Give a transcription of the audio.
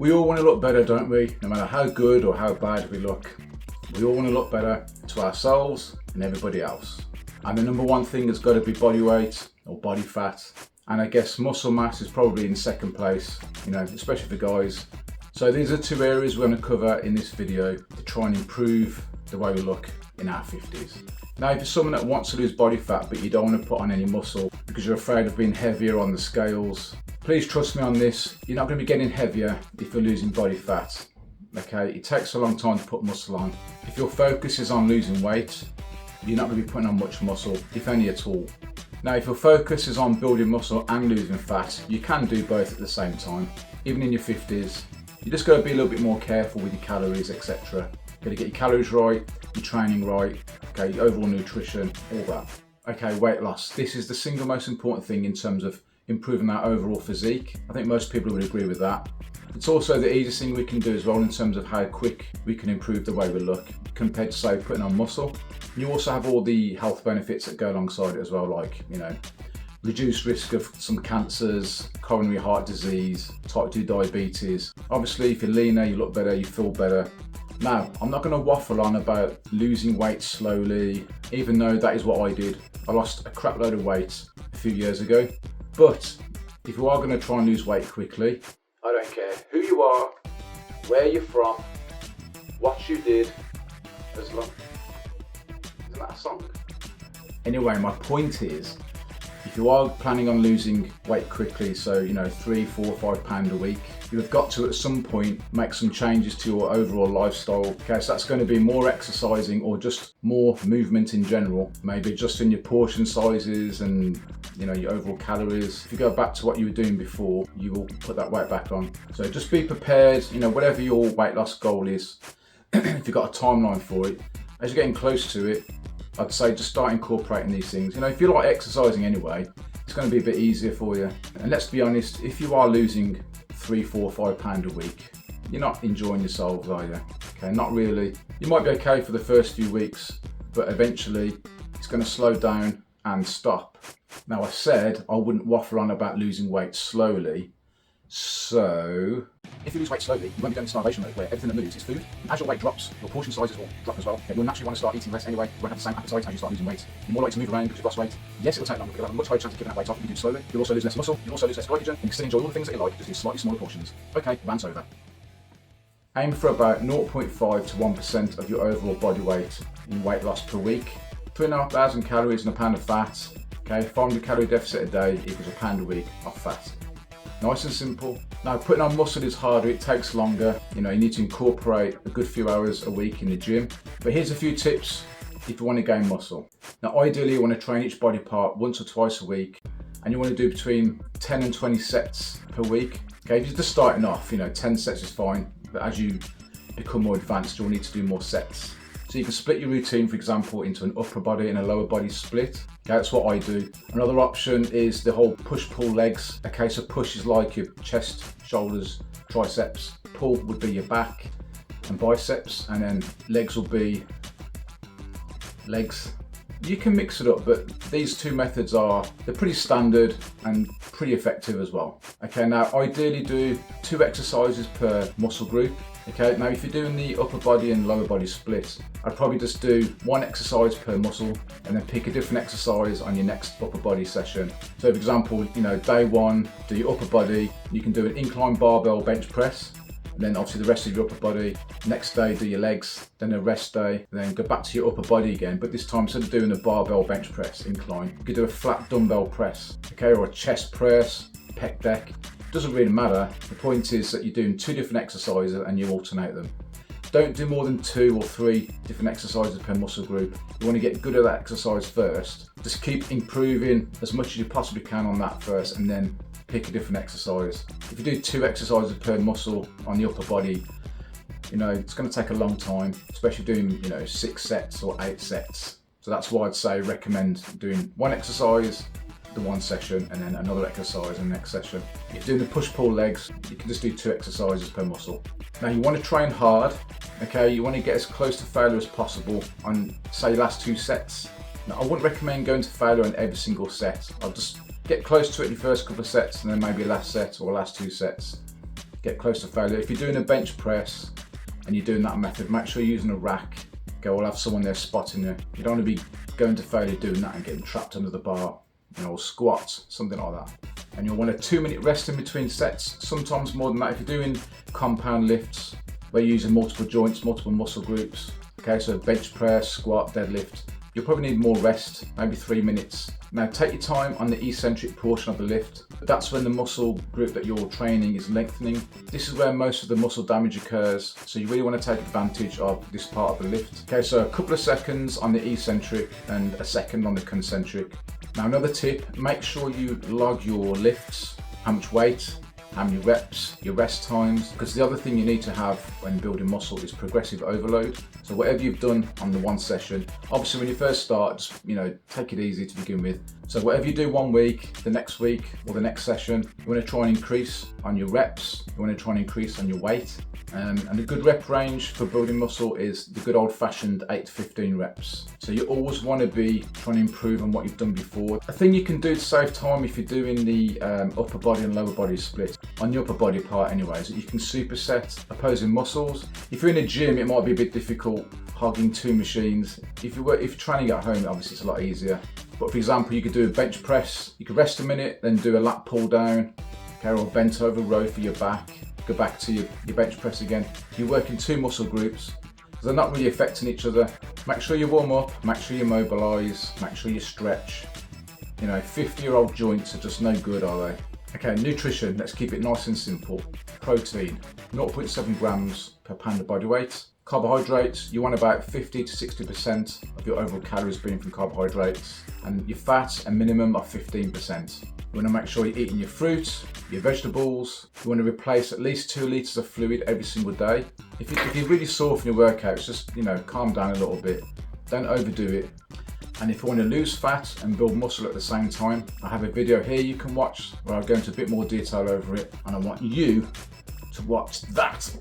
We all want to look better, don't we? No matter how good or how bad we look, we all want to look better to ourselves and everybody else. And the number one thing has got to be body weight or body fat. And I guess muscle mass is probably in second place, especially for guys. So these are two areas we're going to cover in this video to try and improve the way we look in our 50s. Now, if you're someone that wants to lose body fat but you don't want to put on any muscle because you're afraid of being heavier on the scales, please trust me on this. You're not going to be getting heavier if you're losing body fat. Okay, it takes a long time to put muscle on. If your focus is on losing weight, you're not going to be putting on much muscle, if any at all. Now, if your focus is on building muscle and losing fat, you can do both at the same time, even in your 50s. You just got to be a little bit more careful with your calories, etc. Got to get your calories right, your training right, okay, your overall nutrition, all that. Okay, weight loss. This is the single most important thing in terms of improving our overall physique. I think most people would agree with that. It's also the easiest thing we can do as well in terms of how quick we can improve the way we look compared to, say, putting on muscle. You also have all the health benefits that go alongside it as well, like, reduced risk of some cancers, coronary heart disease, type 2 diabetes. Obviously, if you're leaner, you look better, you feel better. Now, I'm not going to waffle on about losing weight slowly, even though that is what I did. I lost a crap load of weight a few years ago. But if you are going to try and lose weight quickly, I don't care who you are, where you're from, what you did, as long. Isn't that a song? Anyway, my point is, if you are planning on losing weight quickly, so 3, 4, 5 pounds a week, you have got to at some point make some changes to your overall lifestyle. Okay, so that's going to be more exercising or just more movement in general. Maybe adjusting your portion sizes and your overall calories. If you go back to what you were doing before, you will put that weight back on. So just be prepared. Whatever your weight loss goal is, if you've got a timeline for it, as you're getting close to it, I'd say just start incorporating these things. If you like exercising anyway, it's going to be a bit easier for you. And let's be honest, if you are losing 3, 4, 5 pounds a week, you're not enjoying yourselves, are you? Okay, not really. You might be okay for the first few weeks, but eventually it's going to slow down and stop. Now, I said I wouldn't waffle on about losing weight slowly. So, if you lose weight slowly, you won't be going to starvation mode where everything that moves is food. As your weight drops, your portion sizes will drop as well. You'll naturally want to start eating less anyway. You won't have the same appetite as you start losing weight. You're more likely to move around because you've lost weight. Yes, it will take longer, but you'll have a much higher chance of giving that weight off if you do it slowly. You'll also lose less muscle, you'll also lose less glycogen, and you can still enjoy all the things that you like, just in slightly smaller portions. Okay, rant over. Aim for about 0.5 to 1% of your overall body weight in weight loss per week. 3,500 calories and a pound of fat. Okay, 500 calorie deficit a day equals a pound a week of fat. Nice and simple. Now, putting on muscle is harder, it takes longer. You need to incorporate a good few hours a week in the gym. But here's a few tips if you want to gain muscle. Now, ideally, you want to train each body part once or twice a week, and you want to do between 10 and 20 sets per week. Okay, if you're just starting off, 10 sets is fine, but as you become more advanced, you'll need to do more sets. So you can split your routine, for example, into an upper body and a lower body split. Okay, that's what I do. Another option is the whole push-pull legs. Okay, so push is like your chest, shoulders, triceps. Pull would be your back and biceps, and then legs will be legs. You can mix it up, but these two methods they're pretty standard and pretty effective as well. Okay, now ideally do 2 exercises per muscle group. Okay, now if you're doing the upper body and lower body split, I'd probably just do 1 exercise per muscle and then pick a different exercise on your next upper body session. So for example, day 1, do your upper body, you can do an incline barbell bench press, and then obviously the rest of your upper body. Next day, do your legs, then a rest day, and then go back to your upper body again, but this time instead of doing a barbell bench press incline, you could do a flat dumbbell press, okay, or a chest press, pec deck. Doesn't really matter. The point is that you're doing 2 different exercises and you alternate them. Don't do more than 2 or 3 different exercises per muscle group. You want to get good at that exercise first. Just keep improving as much as you possibly can on that first, and then pick a different exercise. If you do 2 exercises per muscle on the upper body, it's going to take a long time, especially doing 6 sets or 8 sets. So that's why I'd say recommend doing 1 exercise, the 1 session, and then another exercise in the next session. If you're doing the push-pull legs, you can just do 2 exercises per muscle. Now you want to train hard, okay? You want to get as close to failure as possible on, say, last 2 sets. Now I wouldn't recommend going to failure on every single set. I'll just get close to it in your first couple of sets and then maybe last set or last 2 sets. get close to failure. If you're doing a bench press and you're doing that method, make sure you're using a rack. Okay, we'll have someone there spotting you. You don't want to be going to failure doing that and getting trapped under the bar, you know, or squats, something like that. And you'll want a 2-minute rest in between sets, sometimes more than that. If you're doing compound lifts, where you're using multiple joints, multiple muscle groups, okay, so bench press, squat, deadlift, you'll probably need more rest, maybe 3 minutes. Now take your time on the eccentric portion of the lift. That's when the muscle group that you're training is lengthening. This is where most of the muscle damage occurs, so you really want to take advantage of this part of the lift. Okay, so a couple of seconds on the eccentric and a second on the concentric. Now another tip, make sure you log your lifts, how much weight, how many reps, your rest times, because the other thing you need to have when building muscle is progressive overload. So whatever you've done on the one session, obviously when you first start, just, you know, take it easy to begin with. So whatever you do one week, the next week or the next session, you want to try and increase on your reps, you want to try and increase on your weight. And a good rep range for building muscle is the good old-fashioned 8 to 15 reps. So you always want to be trying to improve on what you've done before. A thing you can do to save time if you're doing the upper body and lower body split, on the upper body part anyways, you can superset opposing muscles. If you're in a gym, it might be a bit difficult hogging 2 machines. If you're training at home, obviously it's a lot easier. But for example, you could do a bench press, you could rest a minute, then do a lat pull down, okay, or bent over row for your back. Go back to your bench press again. You're working 2 muscle groups, so they're not really affecting each other. Make sure you warm up, make sure you mobilise, make sure you stretch. You know, 50-year-old joints are just no good, are they? Okay, nutrition, let's keep it nice and simple. Protein, 0.7 grams per pound of body weight. Carbohydrates, you want about 50 to 60% of your overall calories being from carbohydrates. And your fat, a minimum of 15%. You want to make sure you're eating your fruit, your vegetables. You want to replace at least 2 litres of fluid every single day. If you're really sore from your workouts, just, you know, calm down a little bit. Don't overdo it. And if you want to lose fat and build muscle at the same time, I have a video here you can watch where I go into a bit more detail over it, and I want you to watch that.